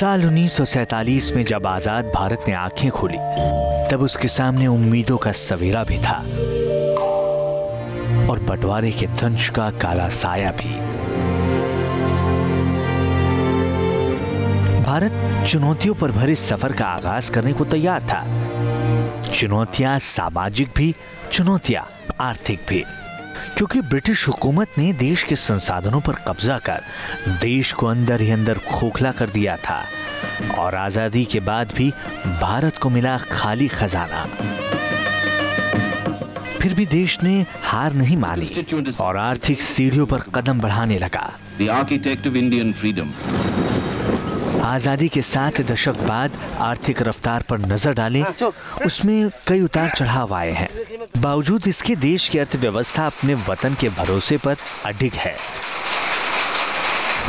साल 1947 में जब आजाद भारत ने आंखें खोली, तब उसके सामने उम्मीदों का सवेरा भी था और बंटवारे के दंश का काला साया भी। भारत चुनौतियों पर भरे सफर का आगाज करने को तैयार था। चुनौतियां सामाजिक भी, चुनौतियां आर्थिक भी, क्योंकि ब्रिटिश हुकूमत ने देश के संसाधनों पर कब्जा कर देश को अंदर ही अंदर खोखला कर दिया था और आजादी के बाद भी भारत को मिला खाली खजाना। फिर भी देश ने हार नहीं मानी और आर्थिक सीढ़ियों पर कदम बढ़ाने लगा। आजादी के 7 दशक बाद आर्थिक रफ्तार पर नजर डालें, उसमें कई उतार चढ़ाव आए हैं। बावजूद इसके देश की अर्थव्यवस्था अपने वतन के भरोसे पर अडिग है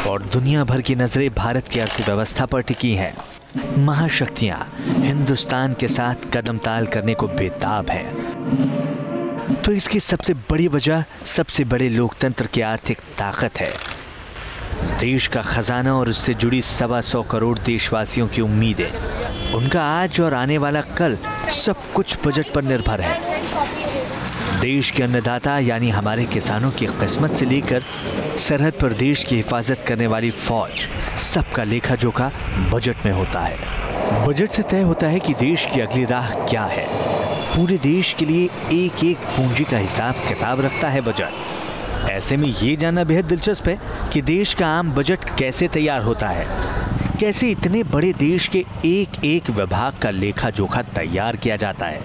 और दुनिया भर की नजरें भारत की अर्थव्यवस्था पर टिकी हैं। महाशक्तियां हिंदुस्तान के साथ कदम ताल करने को बेताब हैं। तो इसकी सबसे बड़ी वजह सबसे बड़े लोकतंत्र की आर्थिक ताकत है। देश का खजाना और उससे जुड़ी 125 करोड़ देशवासियों की उम्मीदें, उनका आज और आने वाला कल, सब कुछ बजट पर निर्भर है। देश के अन्नदाता यानी हमारे किसानों की किस्मत से लेकर सरहद पर देश की हिफाजत करने वाली फौज, सबका लेखा जोखा बजट में होता है। बजट से तय होता है कि देश की अगली राह क्या है। पूरे देश के लिए एक एक पूंजी का हिसाब किताब रखता है बजट। ऐसे में ये जानना बेहद दिलचस्प है कि देश का आम बजट कैसे तैयार होता है, कैसे इतने बड़े देश के एक एक विभाग का लेखा जोखा तैयार किया जाता है,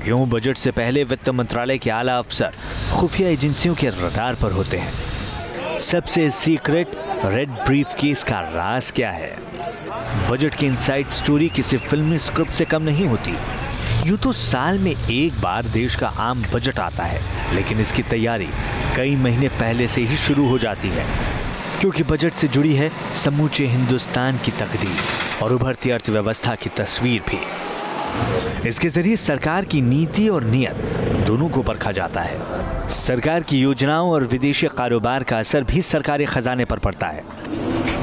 क्यों बजट से पहले वित्त मंत्रालय के आला अफसर खुफिया एजेंसियों के रडार पर होते हैं। सबसे सीक्रेट रेड ब्रीफ केस का राज क्या है। बजट की इनसाइड स्टोरी किसी फिल्मी स्क्रिप्ट से कम नहीं होती। यूं तो साल में एक बार देश का आम बजट आता है, लेकिन इसकी तैयारी कई महीने पहले से ही शुरू हो जाती है, क्योंकि बजट से जुड़ी है समूचे हिंदुस्तान की तकदीर और उभरती अर्थव्यवस्था की तस्वीर भी। इसके जरिए सरकार की नीति और नियत दोनों को परखा जाता है। सरकार की योजनाओं और विदेशी कारोबार का असर भी सरकारी खजाने पर पड़ता है।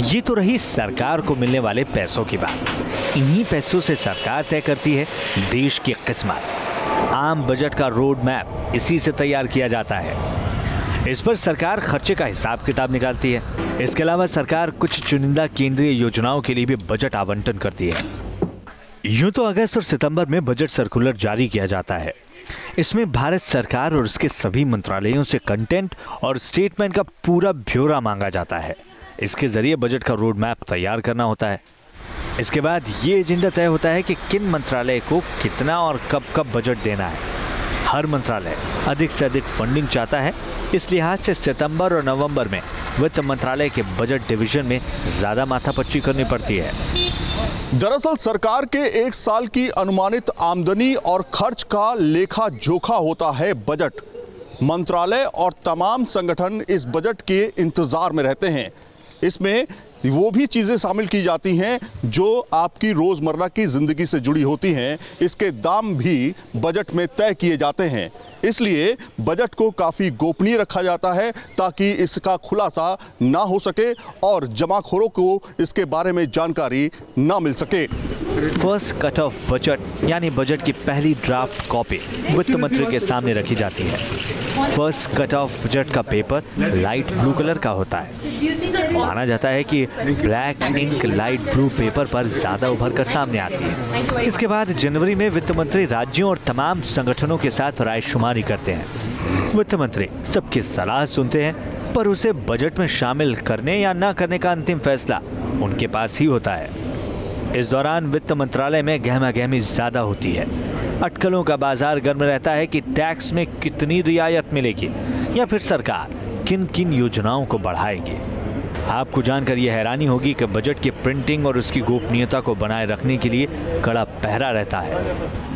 ये तो रही सरकार को मिलने वाले पैसों की बात। इन्हीं पैसों से सरकार तय करती है देश की किस्मत। आम बजट का रोड मैप इसी से तैयार किया जाता है। इस पर सरकार खर्चे का हिसाब किताब निकालती है। इसके अलावा सरकार कुछ चुनिंदा केंद्रीय योजनाओं के लिए भी बजट आवंटन करती है। यूं तो अगस्त और सितंबर में बजट सर्कुलर जारी किया जाता है। इसमें भारत सरकार और उसके सभी मंत्रालयों से कंटेंट और स्टेटमेंट का पूरा ब्यौरा मांगा जाता है। इसके जरिए बजट का रोड मैप तैयार करना होता है। इसके बाद ये एजेंडा तय होता है कि किन मंत्रालय को कितना और कब कब बजट देना है। हर मंत्रालय अधिक से अधिक फंडिंग चाहता है। इस लिहाज से सितंबर और नवंबर में वित्त मंत्रालय के बजट डिवीजन में ज्यादा माथापच्ची करनी पड़ती है। दरअसल सरकार के एक साल की अनुमानित आमदनी और खर्च का लेखा जोखा होता है बजट। मंत्रालय और तमाम संगठन इस बजट के इंतजार में रहते हैं। इसमें वो भी चीज़ें शामिल की जाती हैं जो आपकी रोज़मर्रा की ज़िंदगी से जुड़ी होती हैं। इसके दाम भी बजट में तय किए जाते हैं। इसलिए बजट को काफ़ी गोपनीय रखा जाता है ताकि इसका खुलासा ना हो सके और जमाखोरों को इसके बारे में जानकारी ना मिल सके। फर्स्ट कट ऑफ बजट यानी बजट की पहली ड्राफ्ट कॉपी वित्त मंत्री के सामने रखी जाती है। फर्स्ट कट ऑफ बजट का पेपर लाइट ब्लू कलर का होता है। माना जाता है कि black ink light blue paper पर ज्यादा उभर कर सामने आती है। इसके बाद जनवरी में वित्त मंत्री राज्यों और तमाम संगठनों के साथ रायशुमारी करते हैं। वित्त मंत्री सबकी सलाह सुनते हैं, पर उसे बजट में शामिल करने या न करने का अंतिम फैसला उनके पास ही होता है। इस दौरान वित्त मंत्रालय में गहमागहमी ज्यादा होती है। अटकलों का बाजार गर्म रहता है कि टैक्स में कितनी रियायत मिलेगी या फिर सरकार किन किन योजनाओं को बढ़ाएगी। आपको जानकर यह हैरानी होगी कि बजट की प्रिंटिंग और उसकी गोपनीयता को बनाए रखने के लिए कड़ा पहरा रहता है।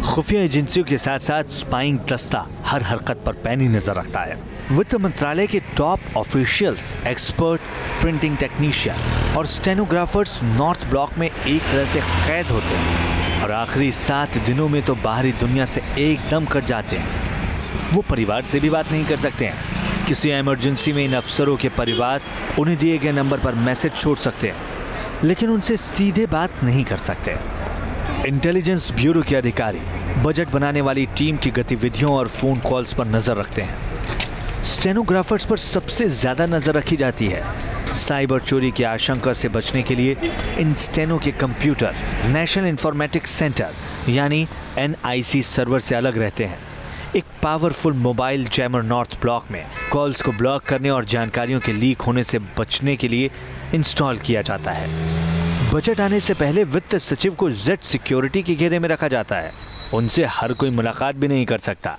खुफिया एजेंसियों के साथ साथ स्पाइंग दस्ता हर हरकत पर पैनी नजर रखता है। वित्त मंत्रालय के top officials, expert, printing technician और स्टेनोग्राफर्स नॉर्थ ब्लॉक में एक तरह से कैद होते हैं और आखिरी 7 दिनों में तो बाहरी दुनिया से एकदम कट जाते हैं। वो परिवार से भी बात नहीं कर सकते हैं। किसी इमरजेंसी में इन अफसरों के परिवार उन्हें दिए गए नंबर पर मैसेज छोड़ सकते हैं, लेकिन उनसे सीधे बात नहीं कर सकते। इंटेलिजेंस ब्यूरो के अधिकारी बजट बनाने वाली टीम की गतिविधियों और फोन कॉल्स पर नजर रखते हैं। स्टेनोग्राफर्स पर सबसे ज्यादा नजर रखी जाती है। साइबर चोरी की आशंका से बचने के लिए इन स्टेनो के कंप्यूटर नेशनल इंफॉर्मेटिक्स सेंटर यानी NIC सर्वर से अलग रहते हैं। एक powerful mobile jammer north block में कॉल्स को ब्लॉक करने और जानकारियों के लीक होने से बचने के लिए इंस्टॉल किया जाता है। बजट आने से पहले वित्त सचिव को जेड सिक्योरिटी के घेरे में रखा जाता है। उनसे हर कोई मुलाकात भी नहीं कर सकता।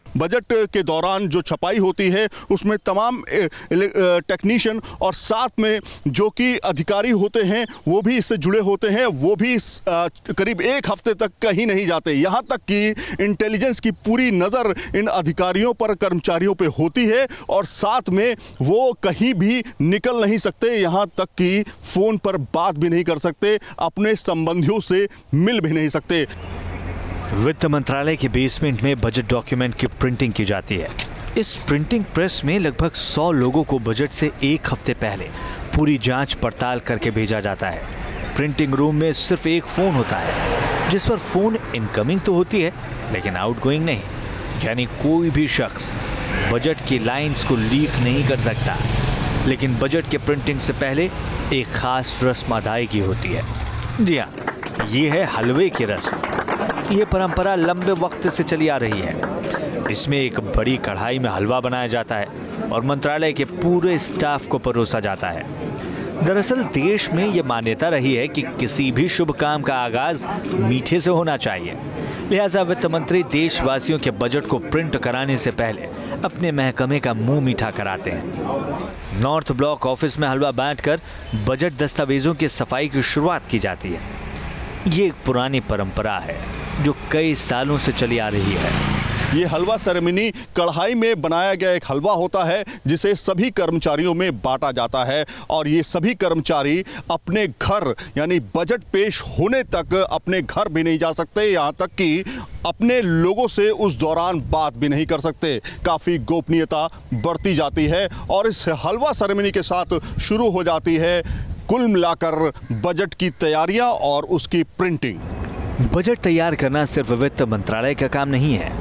बजट के दौरान जो छपाई होती है उसमें तमाम टेक्नीशियन और साथ में जो कि अधिकारी होते हैं वो भी इससे जुड़े होते हैं। वो भी करीब एक हफ्ते तक कहीं नहीं जाते। यहाँ तक कि इंटेलिजेंस की पूरी नज़र इन अधिकारियों पर, कर्मचारियों पे होती है और साथ में वो कहीं भी निकल नहीं सकते। यहाँ तक कि फ़ोन पर बात भी नहीं कर सकते, अपने संबंधियों से मिल भी नहीं सकते। वित्त मंत्रालय के बेसमेंट में बजट डॉक्यूमेंट की प्रिंटिंग की जाती है। इस प्रिंटिंग प्रेस में लगभग 100 लोगों को बजट से एक हफ्ते पहले पूरी जांच पड़ताल करके भेजा जाता है। प्रिंटिंग रूम में सिर्फ एक फोन होता है, जिस पर फोन इनकमिंग तो होती है लेकिन आउटगोइंग नहीं, यानी कोई भी शख्स बजट की लाइंस को लीक नहीं कर सकता। लेकिन बजट के प्रिंटिंग से पहले एक खास रस्म अदायगी होती है। जी हाँ, ये है हलवे की रस्म। ये परंपरा लंबे वक्त से चली आ रही है। इसमें एक बड़ी कढ़ाई में हलवा बनाया जाता है और मंत्रालय के पूरे स्टाफ को परोसा जाता है। दरअसल देश में ये मान्यता रही है कि किसी भी शुभ काम का आगाज मीठे से होना चाहिए। लिहाजा वित्त मंत्री देशवासियों के बजट को प्रिंट कराने से पहले अपने महकमे का मुंह मीठा कराते हैं। नॉर्थ ब्लॉक ऑफिस में हलवा बांटकर बजट दस्तावेजों की सफाई की शुरुआत की जाती है। ये एक पुरानी परंपरा है जो कई सालों से चली आ रही है। ये हलवा सेरेमनी कढ़ाई में बनाया गया एक हलवा होता है जिसे सभी कर्मचारियों में बांटा जाता है और ये सभी कर्मचारी अपने घर यानी बजट पेश होने तक अपने घर भी नहीं जा सकते। यहाँ तक कि अपने लोगों से उस दौरान बात भी नहीं कर सकते। काफ़ी गोपनीयता बढ़ती जाती है और इस हलवा सेरेमनी के साथ शुरू हो जाती है कुल मिलाकर बजट की तैयारियां और उसकी प्रिंटिंग। बजट तैयार करना सिर्फ वित्त मंत्रालय का काम नहीं है।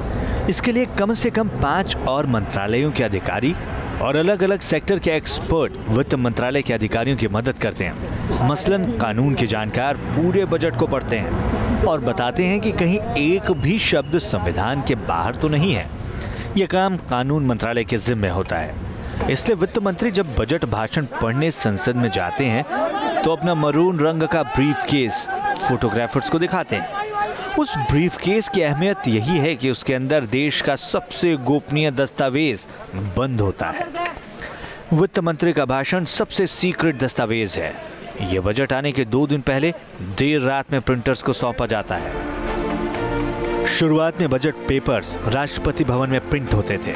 इसके लिए कम से कम 5 और मंत्रालयों के अधिकारी और अलग अलग सेक्टर के एक्सपर्ट वित्त मंत्रालय के अधिकारियों की मदद करते हैं। मसलन कानून के जानकार पूरे बजट को पढ़ते हैं और बताते हैं कि कहीं एक भी शब्द संविधान के बाहर तो नहीं है। यह काम कानून मंत्रालय के जिम्मे होता है। इसलिए वित्त मंत्री जब बजट भाषण पढ़ने संसद में जाते हैं तो अपना मरून रंग का ब्रीफ केस फोटोग्राफर्स को दिखाते हैं। उस ब्रीफ केस की अहमियत यही है कि उसके अंदर देश का सबसे गोपनीय दस्तावेज बंद होता है। वित्त मंत्री का भाषण सबसे सीक्रेट दस्तावेज है। यह बजट आने के 2 दिन पहले देर रात में प्रिंटर्स को सौंपा जाता है। शुरुआत में बजट पेपर्स राष्ट्रपति भवन में प्रिंट होते थे,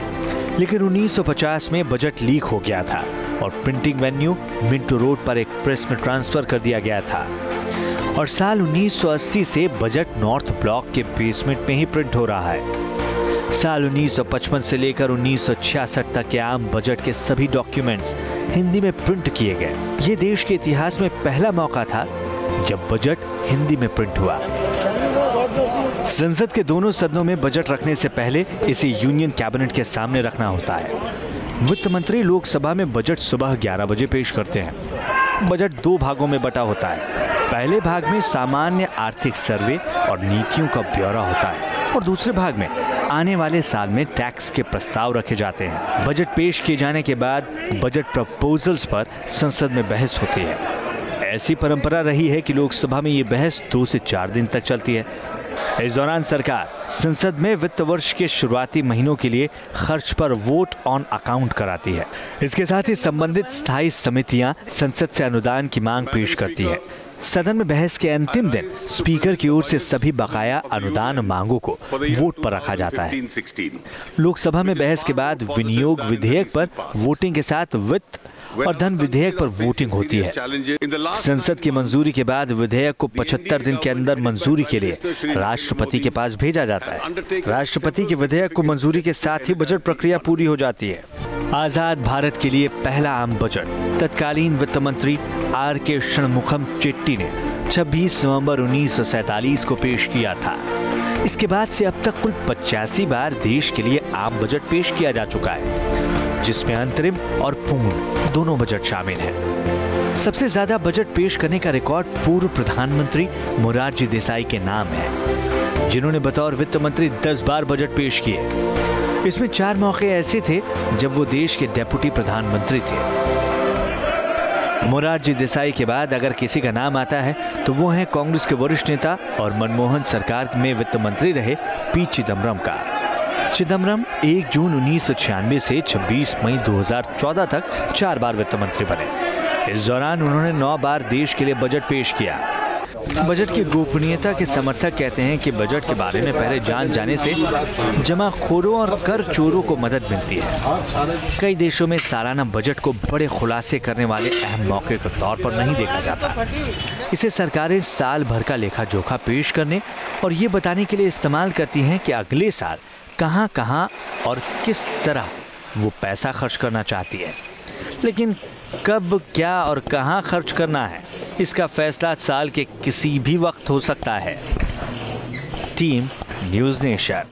लेकिन 1950 में बजट लीक हो गया था और प्रिंटिंग वेन्यू मिंटो रोड पर एक प्रेस में ट्रांसफर कर दिया गया था और साल 1980 से बजट नॉर्थ ब्लॉक के बेसमेंट में ही प्रिंट हो रहा है। साल 1955 से लेकर 1966 तक के आम बजट के सभी डॉक्यूमेंट्स हिंदी में प्रिंट किए गए। ये देश के इतिहास में पहला मौका था जब बजट हिंदी में प्रिंट हुआ। संसद के दोनों सदनों में बजट रखने से पहले इसे यूनियन कैबिनेट के सामने रखना होता है। वित्त मंत्री लोकसभा में बजट सुबह 11 बजे पेश करते हैं। बजट 2 भागों में बटा होता है। पहले भाग में सामान्य आर्थिक सर्वे और नीतियों का ब्यौरा होता है और दूसरे भाग में आने वाले साल में टैक्स के प्रस्ताव रखे जाते हैं। बजट पेश किए जाने के बाद बजट प्रपोजल्स पर संसद में बहस होती है। ऐसी परंपरा रही है कि लोकसभा में ये बहस 2 से 4 दिन तक चलती है। इस दौरान सरकार संसद में वित्त वर्ष के शुरुआती महीनों के लिए खर्च पर वोट ऑन अकाउंट कराती है। इसके साथ ही संबंधित स्थायी समितियां संसद से अनुदान की मांग पेश करती है। सदन में बहस के अंतिम दिन स्पीकर की ओर से सभी बकाया अनुदान मांगों को वोट पर रखा जाता है। लोकसभा में बहस के बाद विनियोग विधेयक पर वोटिंग के साथ वित्त और धन विधेयक पर वोटिंग होती है। संसद की मंजूरी के बाद विधेयक को 75 दिन के अंदर मंजूरी के लिए राष्ट्रपति के पास भेजा जाता है। राष्ट्रपति के विधेयक को मंजूरी के साथ ही बजट प्रक्रिया पूरी हो जाती है। आजाद भारत के लिए पहला आम बजट तत्कालीन वित्त मंत्री R.K. षणमुखम चेट्टी ने 26 नवंबर 1947 को पेश किया था। इसके बाद से अब तक कुल 85 बार देश के लिए आम बजट पेश किया जा चुका है, जिसमें अंतरिम और पूर्ण दोनों बजट शामिल हैं। सबसे ज्यादा बजट पेश करने का रिकॉर्ड पूर्व प्रधानमंत्री मोरारजी देसाई के नाम है, जिन्होंने बतौर वित्त मंत्री 10 बार बजट पेश किए। इसमें 4 मौके ऐसे थे जब वो देश के डेप्यूटी प्रधानमंत्री थे। मोरारजी देसाई के बाद अगर किसी का नाम आता है तो वो है कांग्रेस के वरिष्ठ नेता और मनमोहन सरकार में वित्त मंत्री रहे पी चिदम्बरम का। चिदम्बरम 1 जून 1996 से 26 मई 2014 तक 4 बार वित्त मंत्री बने। इस दौरान उन्होंने 9 बार देश के लिए बजट पेश किया। बजट की गोपनीयता के समर्थक कहते हैं कि बजट के बारे में पहले जान जाने से जमाखोरों और कर चोरों को मदद मिलती है। कई देशों में सालाना बजट को बड़े खुलासे करने वाले अहम मौके के तौर पर नहीं देखा जाता। इसे सरकारें साल भर का लेखा जोखा पेश करने और ये बताने के लिए इस्तेमाल करती हैं कि अगले साल कहां और किस तरह वो पैसा खर्च करना चाहती है। लेकिन कब, क्या और कहां खर्च करना है, इसका फैसला साल के किसी भी वक्त हो सकता है। Team news nation.